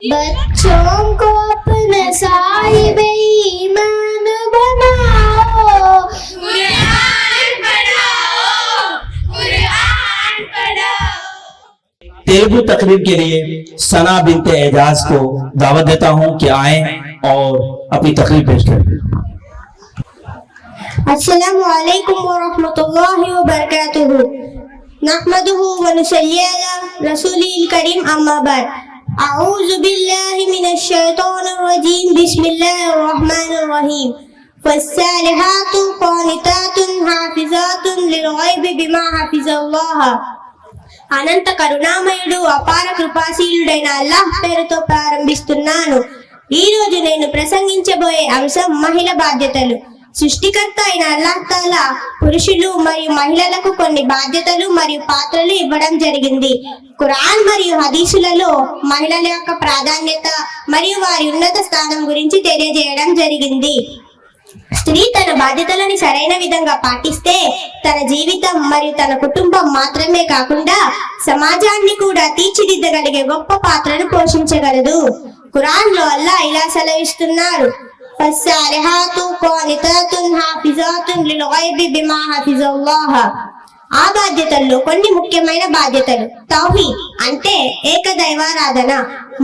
बच्चों को अपने साहिब ईमान बनाओ, कुरान पढ़ाओ, कुरान पढ़ाओ। तेलुगु तकरीर के लिए सना बिनते एजाज को दावत देता हूं कि आए और अपनी तकरीर पेश करें। अस्सलामु अलैकुम व रहमतुल्लाहि व बरकातुहू। नहमदुहु व नुसल्ली अला रसूलिल करीम, अम्मा बाद। अऊज़ु बिल्लाहि मिनश शैतानिर रजीम, बिस्मिल्लाहिर रहमानिर रहीम। फस्सालिहातु क़ानितातुन हाफ़िज़ातुन लिल-ग़ैबि बिमा हफ़िज़ल्लाह। అనంత కరుణామయుడు అపార కృపాశీలుడైన అల్లాహ్ పేరుతో ప్రారంభిస్తున్నాను. ఈ రోజు నేను ప్రసంగించబోయే అంశం మహిళ బాధ్యతలు. సృష్టికర్త అయిన అల్లాహ్ తాలా పురుషులు మరియు మహిళలకు కొన్ని బాధ్యతలు మరియు పాత్రలు ఇవ్వడం జరిగింది. ఖురాన్ మరియు హదీసులలో మహిళల యొక్క ప్రాధాన్యత మరియు వారి ఉన్నత స్థానం గురించి తెలియజేయడం జరిగింది. స్త్రీ తన బాధ్యతలని సరైన విధంగా పాటిస్తే తన జీవితం మరియు తన కుటుంబం మాత్రమే కాకుండా సమాజాన్ని కూడా తీర్చిదిద్దగలిగే గొప్ప పాత్రను పోషించగలదు. ఖురాన్ లో అల్లాహ్ ఇలా సెలవిస్తున్నారు, ఫస్సాలిహాతు ఖానితాతున్ హాఫిజాతున్ లిల్-ग़ైబి బిమా హఫిజల్లాహ్. ఆ బాధ్యతల్లో కొన్ని ముఖ్యమైన బాధ్యతలు. తౌహీద్ అంటే ఏకదైవారాధన.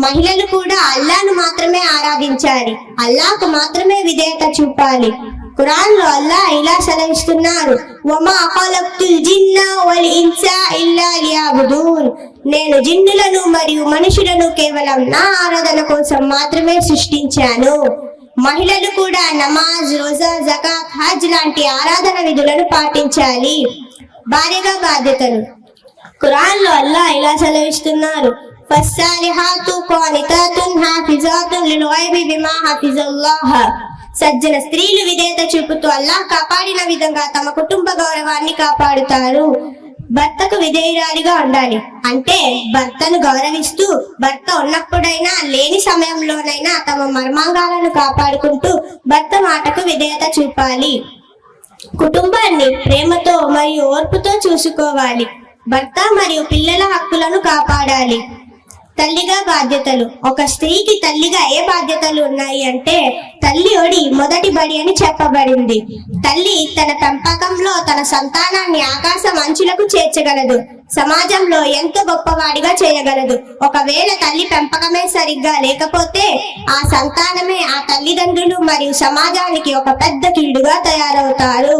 మహిళలు కూడా అల్లాహ్ను మాత్రమే ఆరాధించాలి, అల్లాహ్కు మాత్రమే విధేయత చూపాలి. ఖురాన్ లో అల్లాహ్ ఇలా సెలవిస్తున్నారు, వమా ఖలక్తుల్ జిన్న వల్ ఇన్సా ఇల్లా లియఅబుదూన్. నేను జిన్నులను మరియు మనుషులను కేవలం నా ఆరాధన కోసం మాత్రమే సృష్టించాను. మహిళలు కూడా నమాజ్, రోజా, జకాత్, హజ్ లాంటి ఆరాధన విధులను పాటించాలి. భార్యగా బాధ్యతలు. ఖురాన్ లో అల్లాహ్ ఇలా సెలవిస్తున్నారు, ఫస్సాలిహాతు ఖానితాతున్ హాఫిజాతున్ లిల్-ग़ైబి బిమా హఫిజల్లాహ్. సజ్జన స్త్రీలు విధేయత చూపుతూ అల్లాహ్ కాపాడిన విధంగా తమ కుటుంబ గౌరవాన్ని కాపాడుతారు. భర్తకు విధేయురాలిగా ఉండాలి అంటే భర్తను గౌరవిస్తూ భర్త ఉన్నప్పుడైనా లేని సమయంలోనైనా తమ మర్మాంగాలను కాపాడుకుంటూ భర్త మాటకు విధేయత చూపాలి. కుటుంబాన్ని ప్రేమతో మరియు ఓర్పుతో చూసుకోవాలి. భర్త మరియు పిల్లల హక్కులను కాపాడాలి. తల్లిగా బాధ్యతలు. ఒక స్త్రీకి తల్లిగా ఏ బాధ్యతలు ఉన్నాయి అంటే తల్లి ఒడి మొదటి బడి అని చెప్పబడింది. తల్లి తన పెంపకంలో తన సంతానాన్ని ఆకాశం అంచులకు చేర్చగలదు, సమాజంలో ఎంతో గొప్పవాడిగా చేయగలదు. ఒకవేళ తల్లి పెంపకమే సరిగ్గా లేకపోతే ఆ సంతానమే ఆ తల్లిదండ్రులు మరియు సమాజానికి ఒక పెద్ద కీడుగా తయారవుతారు.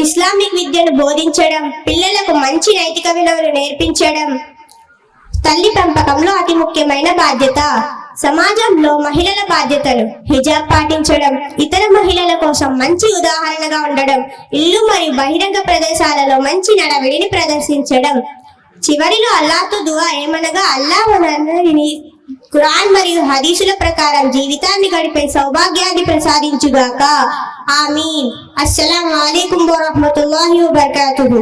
ఇస్లామిక్ విద్యను బోధించడం, పిల్లలకు మంచి నైతిక విలువలు నేర్పించడం తల్లి పెంపకంలో అతి ముఖ్యమైన బాధ్యత. సమాజంలో మహిళల బాధ్యతలు. హిజాబ్ పాటించడం, ఇతర మహిళల కోసం మంచి ఉదాహరణగా ఉండడం, ఇల్లు మరియు బహిరంగ ప్రదేశాలలో మంచి నడవడిని ప్రదర్శించడం. చివరిలో అల్లాహ్తో దుఆ ఏమనగా, అల్లాహ్ మనందరినీ ఖురాన్ మరియు హదీసుల ప్రకారం జీవితాన్ని గడిపే సౌభాగ్యాన్ని ప్రసాదించుగాక. ఆమీన్. అస్సలాము అలైకుం వ రహ్మతుల్లాహి వ బరకాతుహు.